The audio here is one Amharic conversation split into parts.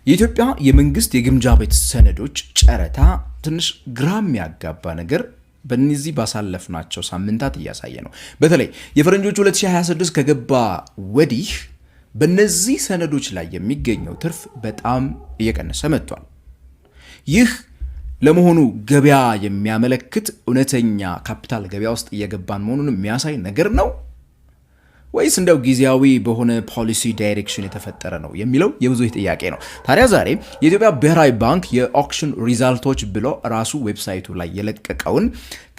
የኢትዮጵያ የመንግስት የግምጃ ቤት ሰነዶች ጨረታ ትንሽ ግራም ያጋባ ነገር በእነዚህ ባሳለፍናቸው ሳምንታት እያሳየ ነው። በተለይ የፈረንጆቹ 2026 ከገባ ወዲህ በእነዚህ ሰነዶች ላይ የሚገኘው ትርፍ በጣም እየቀነሰ መጥቷል። ይህ ለመሆኑ ገበያ የሚያመለክት እውነተኛ ካፒታል ገበያ ውስጥ እየገባን መሆኑን የሚያሳይ ነገር ነው ወይስ እንደው ጊዜያዊ በሆነ ፖሊሲ ዳይሬክሽን የተፈጠረ ነው የሚለው የብዙዎች ጥያቄ ነው። ታዲያ ዛሬ የኢትዮጵያ ብሔራዊ ባንክ የኦክሽን ሪዛልቶች ብሎ ራሱ ዌብሳይቱ ላይ የለቀቀውን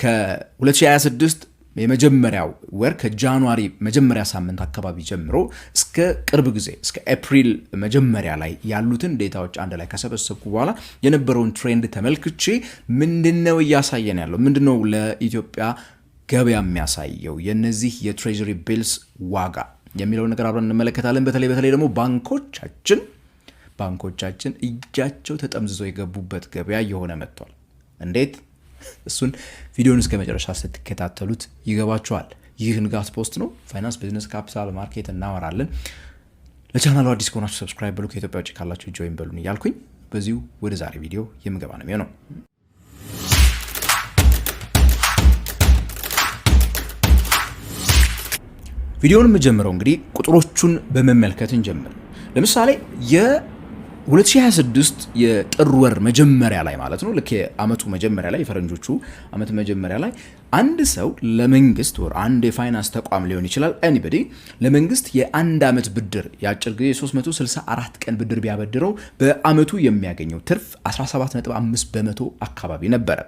ከ2026 የመጀመሪያው ወር ከጃንዋሪ መጀመሪያ ሳምንት አካባቢ ጀምሮ እስከ ቅርብ ጊዜ እስከ ኤፕሪል መጀመሪያ ላይ ያሉትን ዴታዎች አንድ ላይ ከሰበሰብኩ በኋላ የነበረውን ትሬንድ ተመልክቼ ምንድነው እያሳየን ያለው ምንድነው ለኢትዮጵያ ገበያ የሚያሳየው የነዚህ የትሬጀሪ ቢልስ ዋጋ የሚለው ነገር አብረን እንመለከታለን። በተለይ ደግሞ ባንኮቻችን እጃቸው ተጠምዝዘው የገቡበት ገበያ እየሆነ መጥቷል። እንዴት? እሱን ቪዲዮውን እስከ መጨረሻ ስትከታተሉት ይገባችኋል። ይህ ንጋት ፖስት ነው። ፋይናንስ፣ ቢዝነስ፣ ካፒታል ማርኬት እናወራለን። ለቻናሉ አዲስ ከሆናችሁ ሰብስክራይብ በሉ፣ ከኢትዮጵያ ውጭ ካላችሁ ጆይን በሉን እያልኩኝ በዚሁ ወደ ዛሬ ቪዲዮ የምገባ ነው የሚሆነው። ቪዲዮውን የምጀምረው እንግዲህ ቁጥሮቹን በመመልከት እንጀምር። ለምሳሌ የ2026 የጥር ወር መጀመሪያ ላይ ማለት ነው፣ ልክ የአመቱ መጀመሪያ ላይ የፈረንጆቹ አመት መጀመሪያ ላይ አንድ ሰው ለመንግስት ወር አንድ የፋይናንስ ተቋም ሊሆን ይችላል ኤኒባዲ ለመንግስት የአንድ አመት ብድር የአጭር ጊዜ 364 ቀን ብድር ቢያበድረው በአመቱ የሚያገኘው ትርፍ 17.5% አካባቢ ነበረ።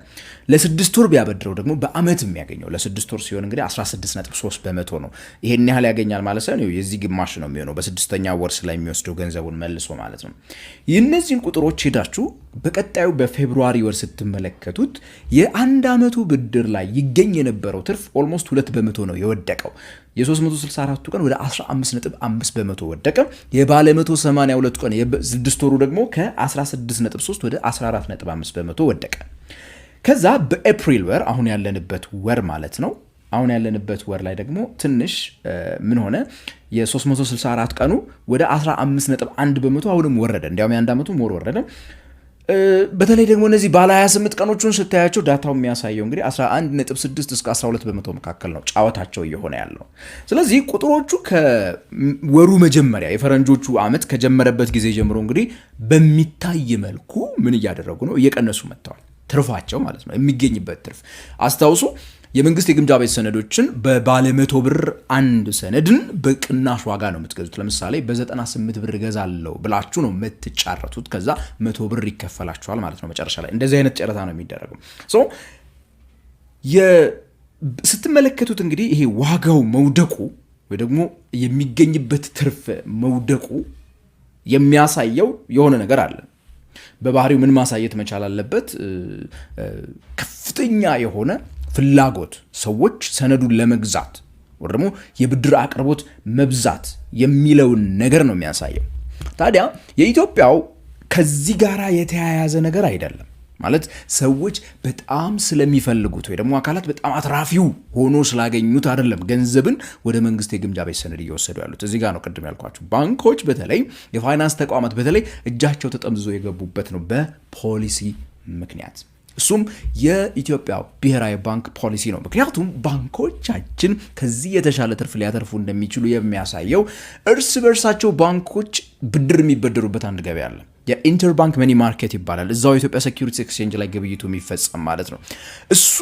ለስድስት ወር ቢያበድረው ደግሞ በአመት የሚያገኘው ለስድስት ወር ሲሆን እንግዲህ 16.3% ነው። ይሄን ያህል ያገኛል ማለት ነው። የዚህ ግማሽ ነው የሚሆነው በስድስተኛ ወር ላይ የሚወስደው ገንዘቡን መልሶ ማለት ነው። እነዚህን ቁጥሮች ሄዳችሁ በቀጣዩ በፌብሩዋሪ ወር ስትመለከቱት የአንድ አመቱ ብድር ላይ ይገኝ የነበረው ትርፍ ኦልሞስት 2% ነው የወደቀው። የ364ቱ ቀን ወደ 15.5% ወደቀ። የባለ 182 ቀን የስድስት ወሩ ደግሞ ከ16.3 ወደ 14.5% ወደቀ። ከዛ በኤፕሪል ወር አሁን ያለንበት ወር ማለት ነው አሁን ያለንበት ወር ላይ ደግሞ ትንሽ ምን ሆነ? የ364 ቀኑ ወደ 15.1% አሁንም ወረደ። እንዲያውም የአንድ አመቱ ሞር ወረደ። በተለይ ደግሞ እነዚህ ባለ 28 ቀኖቹን ስታያቸው ዳታው የሚያሳየው እንግዲህ 11.6 እስከ 12% መካከል ነው ጫወታቸው እየሆነ ያለው። ስለዚህ ቁጥሮቹ ከወሩ መጀመሪያ የፈረንጆቹ አመት ከጀመረበት ጊዜ ጀምሮ እንግዲህ በሚታይ መልኩ ምን እያደረጉ ነው? እየቀነሱ መጥተዋል። ትርፋቸው ማለት ነው የሚገኝበት ትርፍ አስታውሱ። የመንግስት የግምጃ ቤት ሰነዶችን በባለ 100 ብር አንድ ሰነድን በቅናሽ ዋጋ ነው የምትገዙት። ለምሳሌ በ98 ብር ገዛለው ብላችሁ ነው የምትጫረቱት። ከዛ 100 ብር ይከፈላችኋል ማለት ነው መጨረሻ ላይ። እንደዚህ አይነት ጨረታ ነው የሚደረገው። ስትመለከቱት እንግዲህ ይሄ ዋጋው መውደቁ ወይ ደግሞ የሚገኝበት ትርፍ መውደቁ የሚያሳየው የሆነ ነገር አለ። በባህሪው ምን ማሳየት መቻል አለበት? ከፍተኛ የሆነ ፍላጎት ሰዎች ሰነዱን ለመግዛት ወይ ደግሞ የብድር አቅርቦት መብዛት የሚለውን ነገር ነው የሚያሳየው። ታዲያ የኢትዮጵያው ከዚህ ጋር የተያያዘ ነገር አይደለም ማለት ሰዎች በጣም ስለሚፈልጉት ወይ ደግሞ አካላት በጣም አትራፊው ሆኖ ስላገኙት አይደለም ገንዘብን ወደ መንግስት የግምጃ ቤት ሰነድ እየወሰዱ ያሉት። እዚህ ጋር ነው ቅድም ያልኳችሁ ባንኮች በተለይ የፋይናንስ ተቋማት በተለይ እጃቸው ተጠምዝዞ የገቡበት ነው በፖሊሲ ምክንያት። እሱም የኢትዮጵያ ብሔራዊ ባንክ ፖሊሲ ነው። ምክንያቱም ባንኮቻችን ከዚህ የተሻለ ትርፍ ሊያተርፉ እንደሚችሉ የሚያሳየው እርስ በርሳቸው ባንኮች ብድር የሚበደሩበት አንድ ገበያ አለ። የኢንተርባንክ መኒ ማርኬት ይባላል። እዛው የኢትዮጵያ ሴኩሪቲስ ኤክስቼንጅ ላይ ግብይቱ የሚፈጸም ማለት ነው። እሱ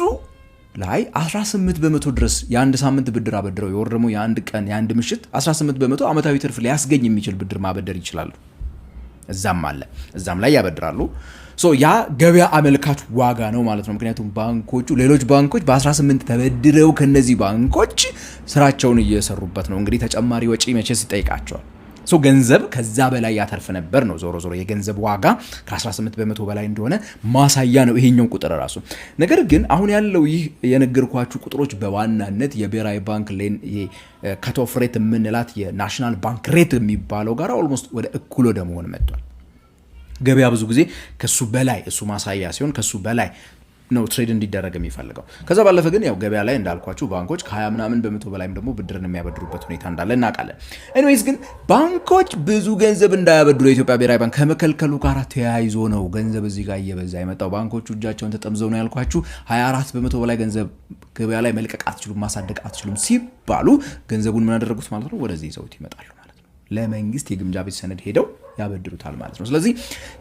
ላይ 18% ድረስ የአንድ ሳምንት ብድር አበድረው የወር ደግሞ የአንድ ቀን የአንድ ምሽት 18% ዓመታዊ ትርፍ ሊያስገኝ የሚችል ብድር ማበደር ይችላሉ። እዛም ላይ ያበድራሉ። ያ ገበያ አመልካች ዋጋ ነው ማለት ነው። ምክንያቱም ሌሎች ባንኮች በ18 ተበድረው ከነዚህ ባንኮች ስራቸውን እየሰሩበት ነው። እንግዲህ ተጨማሪ ወጪ መቼስ ይጠይቃቸዋል። ገንዘብ ከዛ በላይ ያተርፍ ነበር ነው። ዞሮ የገንዘብ ዋጋ ከ18% በላይ እንደሆነ ማሳያ ነው ይሄኛው ቁጥር ራሱ። ነገር ግን አሁን ያለው ይህ የነገርኳችሁ ቁጥሮች በዋናነት የብሔራዊ ባንክ ከቶፍ ሬት የምንላት የናሽናል ባንክ ሬት የሚባለው ጋር ኦልሞስት ወደ እኩል ወደ መሆን መጥቷል። ገበያ ብዙ ጊዜ ከሱ በላይ እሱ ማሳያ ሲሆን ከሱ በላይ ነው ትሬድ እንዲደረግ የሚፈልገው። ከዛ ባለፈ ግን ያው ገበያ ላይ እንዳልኳችሁ ባንኮች ከ20 ምናምን በመቶ በላይም ደግሞ ብድርን የሚያበድሩበት ሁኔታ እንዳለ እናውቃለን። ኤኒዌይስ ግን ባንኮች ብዙ ገንዘብ እንዳያበድሩ የኢትዮጵያ ብሔራዊ ባንክ ከመከልከሉ ጋር ተያይዞ ነው ገንዘብ እዚህ ጋር እየበዛ የመጣው። ባንኮቹ እጃቸውን ተጠምዘው ነው ያልኳችሁ 24 በመቶ በላይ ገንዘብ ገበያ ላይ መልቀቅ አትችሉም፣ ማሳደግ አትችሉም ሲባሉ ገንዘቡን ምን አደረጉት ማለት ነው? ወደዚህ ይዘውት ይመጣሉ ማለት ነው። ለመንግስት የግምጃ ቤት ሰነድ ሄደው ያበድሩታል ማለት ነው። ስለዚህ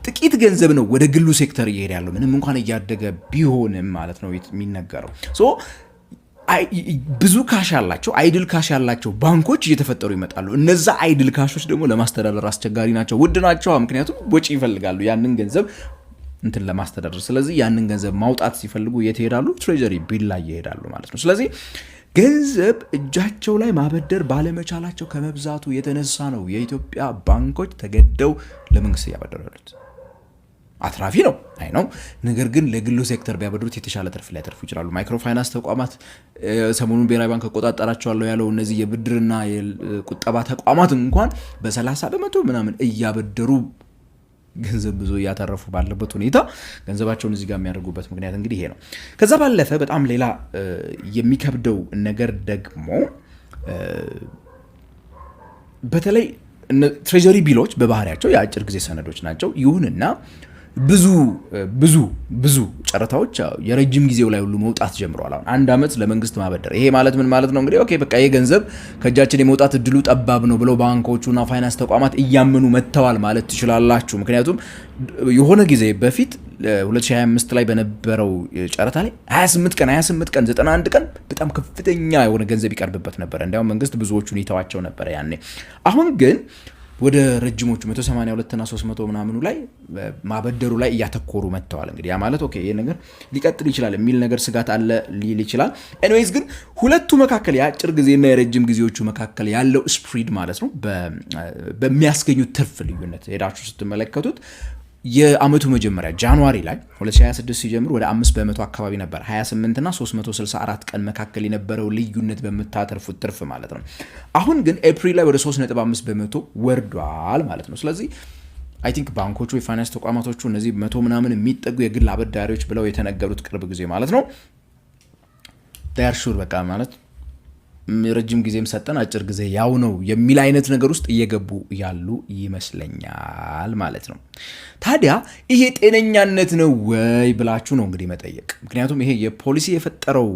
ጥቂት ገንዘብ ነው ወደ ግሉ ሴክተር እየሄደ ያለው ምንም እንኳን እያደገ ቢሆንም ማለት ነው የሚነገረው። ብዙ ካሽ ያላቸው አይድል ካሽ ያላቸው ባንኮች እየተፈጠሩ ይመጣሉ። እነዛ አይድል ካሾች ደግሞ ለማስተዳደር አስቸጋሪ ናቸው፣ ውድ ናቸው። ምክንያቱም ወጪ ይፈልጋሉ ያንን ገንዘብ እንትን ለማስተዳደር። ስለዚህ ያንን ገንዘብ ማውጣት ሲፈልጉ የት ይሄዳሉ? ትሬጀሪ ቢል ላይ ይሄዳሉ ማለት ነው። ስለዚህ ገንዘብ እጃቸው ላይ ማበደር ባለመቻላቸው ከመብዛቱ የተነሳ ነው የኢትዮጵያ ባንኮች ተገደው ለመንግስት እያበደሩ ያሉት። አትራፊ ነው አይ ነው። ነገር ግን ለግሉ ሴክተር ቢያበድሩት የተሻለ ትርፍ ሊያተርፉ ይችላሉ። ማይክሮ ፋይናንስ ተቋማት ሰሞኑን ብሔራዊ ባንክ ቆጣጠራቸዋለሁ ያለው እነዚህ የብድርና የቁጠባ ተቋማት እንኳን በ30 በመቶ ምናምን እያበደሩ ገንዘብ ብዙ እያተረፉ ባለበት ሁኔታ ገንዘባቸውን እዚህ ጋር የሚያደርጉበት ምክንያት እንግዲህ ይሄ ነው። ከዛ ባለፈ በጣም ሌላ የሚከብደው ነገር ደግሞ በተለይ ትሬጀሪ ቢሎች በባህሪያቸው የአጭር ጊዜ ሰነዶች ናቸው። ይሁንና ብዙ ጨረታዎች የረጅም ጊዜው ላይ ሁሉ መውጣት ጀምረዋል። አሁን አንድ አመት ለመንግስት ማበደር ይሄ ማለት ምን ማለት ነው? እንግዲህ ኦኬ በቃ ይሄ ገንዘብ ከእጃችን የመውጣት እድሉ ጠባብ ነው ብለው ባንኮቹና ፋይናንስ ተቋማት እያመኑ መጥተዋል ማለት ትችላላችሁ። ምክንያቱም የሆነ ጊዜ በፊት 2025 ላይ በነበረው ጨረታ ላይ 28 ቀን 91 ቀን በጣም ከፍተኛ የሆነ ገንዘብ ይቀርብበት ነበር። እንዲያውም መንግስት ብዙዎቹን ይተዋቸው ነበር ያኔ። አሁን ግን ወደ ረጅሞቹ 182 እና 300 ምናምኑ ላይ ማበደሩ ላይ እያተኮሩ መጥተዋል። እንግዲህ ያ ማለት ኦኬ ይሄ ነገር ሊቀጥል ይችላል የሚል ነገር ስጋት አለ ሊል ይችላል። ኤኒዌይስ ግን ሁለቱ መካከል የአጭር ጊዜና የረጅም ጊዜዎቹ መካከል ያለው ስፕሪድ ማለት ነው በሚያስገኙት ትርፍ ልዩነት ሄዳችሁ ስትመለከቱት የአመቱ መጀመሪያ ጃንዋሪ ላይ 2026 ሲጀምር ወደ 5 በመቶ አካባቢ ነበር 28 እና 364 ቀን መካከል የነበረው ልዩነት በመታተርፉት ትርፍ ማለት ነው። አሁን ግን ኤፕሪል ላይ ወደ 3.5 በመቶ ወርዷል ማለት ነው። ስለዚህ አይ ቲንክ ባንኮቹ የፋይናንስ ተቋማቶቹ እነዚህ 100 ምናምን የሚጠጉ የግል አበዳሪዎች ብለው የተነገሩት ቅርብ ጊዜ ማለት ነው ዳር ሹር በቃ ማለት ረጅም ጊዜም ሰጠን አጭር ጊዜ ያው ነው የሚል አይነት ነገር ውስጥ እየገቡ ያሉ ይመስለኛል ማለት ነው። ታዲያ ይሄ ጤነኛነት ነው ወይ ብላችሁ ነው እንግዲህ መጠየቅ። ምክንያቱም ይሄ የፖሊሲ የፈጠረው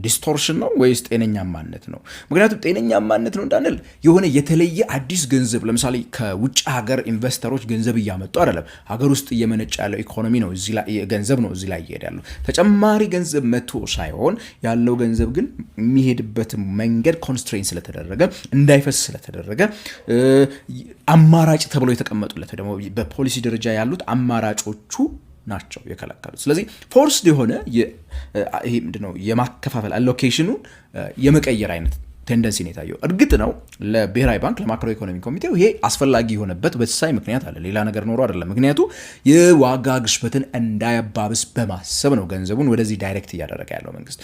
ዲስቶርሽን ነው ወይስ ጤነኛማነት ነው? ምክንያቱም ጤነኛማነት ነው እንዳንል የሆነ የተለየ አዲስ ገንዘብ ለምሳሌ ከውጭ ሀገር ኢንቨስተሮች ገንዘብ እያመጡ አይደለም፣ ሀገር ውስጥ እየመነጨ ያለው ኢኮኖሚ ነው እዚህ ላይ ገንዘብ ነው እዚህ ላይ ይሄዳሉ። ተጨማሪ ገንዘብ መጥቶ ሳይሆን ያለው ገንዘብ ግን የሚሄድበት መንገድ ኮንስትሬን ስለተደረገ እንዳይፈስ ስለተደረገ አማራጭ ተብሎ የተቀመጡለት ደግሞ በፖሊሲ ደረጃ ያሉት አማራጮቹ ናቸው የከለከሉት። ስለዚህ ፎርስድ የሆነ ይሄ ምንድነው የማከፋፈል አሎኬሽኑን የመቀየር አይነት ቴንደንሲ ነው የታየው። እርግጥ ነው ለብሔራዊ ባንክ ለማክሮ ኢኮኖሚ ኮሚቴው ይሄ አስፈላጊ የሆነበት በተሳይ ምክንያት አለ፣ ሌላ ነገር ኖሮ አይደለም። ምክንያቱ የዋጋ ግሽበትን እንዳያባብስ በማሰብ ነው ገንዘቡን ወደዚህ ዳይሬክት እያደረገ ያለው መንግስት።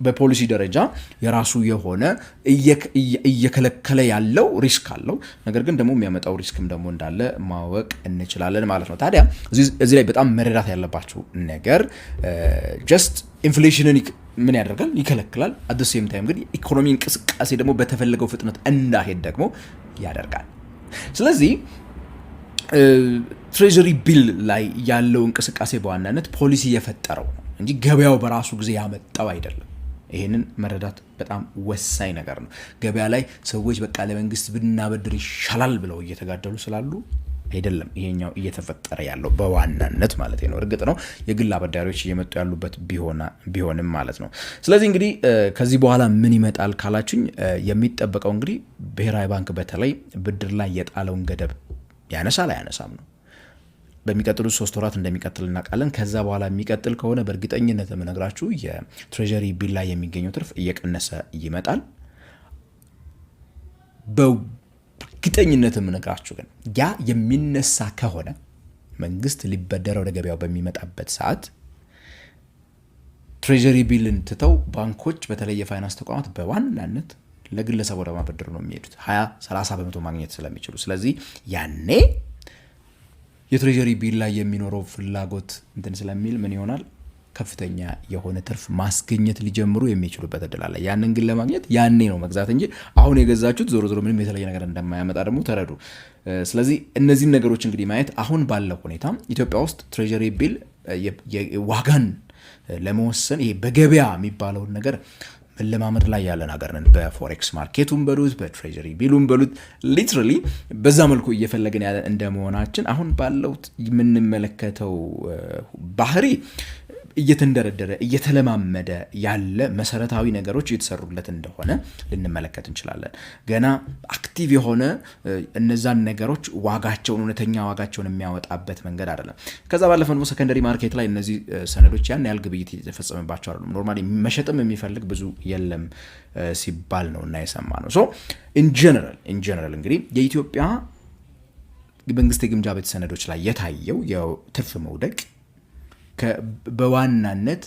በፖሊሲ ደረጃ የራሱ የሆነ እየከለከለ ያለው ሪስክ አለው። ነገር ግን ደግሞ የሚያመጣው ሪስክም ደግሞ እንዳለ ማወቅ እንችላለን ማለት ነው። ታዲያ እዚህ ላይ በጣም መረዳት ያለባቸው ነገር ጀስት ኢንፍሌሽንን ምን ያደርጋል? ይከለክላል። አት ዘ ሴም ታይም ግን ኢኮኖሚ እንቅስቃሴ ደግሞ በተፈለገው ፍጥነት እንዳይሄድ ደግሞ ያደርጋል። ስለዚህ ትሬጀሪ ቢል ላይ ያለው እንቅስቃሴ በዋናነት ፖሊሲ የፈጠረው ነው እንጂ ገበያው በራሱ ጊዜ ያመጣው አይደለም። ይሄንን መረዳት በጣም ወሳኝ ነገር ነው። ገበያ ላይ ሰዎች በቃ ለመንግስት ብናበድር ይሻላል ብለው እየተጋደሉ ስላሉ አይደለም ይሄኛው እየተፈጠረ ያለው በዋናነት ማለት ነው። እርግጥ ነው የግል አበዳሪዎች እየመጡ ያሉበት ቢሆንም ማለት ነው። ስለዚህ እንግዲህ ከዚህ በኋላ ምን ይመጣል ካላችሁኝ የሚጠበቀው እንግዲህ ብሔራዊ ባንክ በተለይ ብድር ላይ የጣለውን ገደብ ያነሳል አያነሳም ነው። በሚቀጥሉት 3 ወራት እንደሚቀጥል እናውቃለን። ከዛ በኋላ የሚቀጥል ከሆነ በእርግጠኝነት የምነግራችሁ የትሬጀሪ ቢል ላይ የሚገኘው ትርፍ እየቀነሰ ይመጣል። ግጠኝነት የምነግራችሁ ግን ያ የሚነሳ ከሆነ መንግስት ሊበደር ወደ ገበያው በሚመጣበት ሰዓት ትሬጀሪ ቢልን ትተው ባንኮች በተለይ የፋይናንስ ተቋማት በዋናነት ለግለሰብ ወደ ማበደር ነው የሚሄዱት 20-30 በመቶ ማግኘት ስለሚችሉ። ስለዚህ ያኔ የትሬጀሪ ቢል ላይ የሚኖረው ፍላጎት እንትን ስለሚል ምን ይሆናል? ከፍተኛ የሆነ ትርፍ ማስገኘት ሊጀምሩ የሚችሉበት እድል አለ። ያንን ግን ለማግኘት ያኔ ነው መግዛት እንጂ አሁን የገዛችሁት ዞሮ ዞሮ ምንም የተለየ ነገር እንደማያመጣ ደግሞ ተረዱ። ስለዚህ እነዚህን ነገሮች እንግዲህ ማየት አሁን ባለው ሁኔታ ኢትዮጵያ ውስጥ ትሬጀሪ ቢል ዋጋን ለመወሰን ይሄ በገበያ የሚባለውን ነገር መለማመድ ላይ ያለን ሀገር ነን። በፎሬክስ ማርኬቱን በሉት በትሬጀሪ ቢሉን በሉት ሊትራሊ በዛ መልኩ እየፈለግን ያለን እንደመሆናችን አሁን ባለው የምንመለከተው ባህሪ እየተንደረደረ እየተለማመደ ያለ መሰረታዊ ነገሮች እየተሰሩለት እንደሆነ ልንመለከት እንችላለን። ገና አክቲቭ የሆነ እነዛን ነገሮች ዋጋቸውን እውነተኛ ዋጋቸውን የሚያወጣበት መንገድ አይደለም። ከዛ ባለፈ ደግሞ ሰከንደሪ ማርኬት ላይ እነዚህ ሰነዶች ያን ያህል ግብይት የተፈጸመባቸው አይደሉም። ኖርማሊ መሸጥም የሚፈልግ ብዙ የለም ሲባል ነው እና የሰማ ነው። ሶ ኢን ጀነራል እንግዲህ የኢትዮጵያ መንግስት የግምጃ ቤት ሰነዶች ላይ የታየው የትርፍ መውደቅ በዋናነት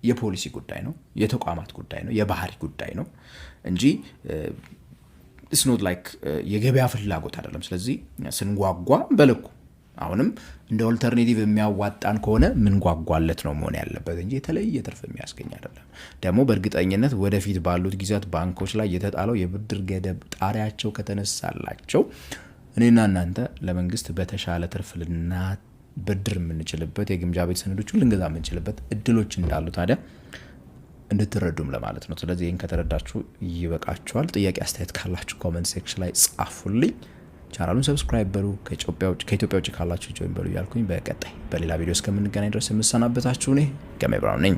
የፖሊሲ ጉዳይ ነው፣ የተቋማት ጉዳይ ነው፣ የባህሪ ጉዳይ ነው እንጂ it's not like የገበያ ፍላጎት አይደለም። ስለዚህ ስንጓጓ በልኩ አሁንም እንደ ኦልተርኔቲቭ የሚያዋጣን ከሆነ ምን ጓጓለት ነው መሆን ያለበት እንጂ የተለየ ትርፍ የሚያስገኝ አይደለም። ደግሞ በእርግጠኝነት ወደፊት ባሉት ጊዜያት ባንኮች ላይ የተጣለው የብድር ገደብ ጣሪያቸው ከተነሳላቸው እኔና እናንተ ለመንግስት በተሻለ ትርፍ ብድር የምንችልበት የግምጃ ቤት ሰነዶችን ልንገዛ የምንችልበት እድሎች እንዳሉ ታዲያ እንድትረዱም ለማለት ነው። ስለዚህ ይህን ከተረዳችሁ ይበቃችኋል። ጥያቄ አስተያየት ካላችሁ ኮሜንት ሴክሽን ላይ ጻፉልኝ። ቻናሉን ሰብስክራይብ በሉ። ከኢትዮጵያ ውጭ ካላችሁ ጆይን በሉ እያልኩኝ በቀጣይ በሌላ ቪዲዮ እስከምንገናኝ ድረስ የምሰናበታችሁ እኔ ገሜ ብራውን ነኝ።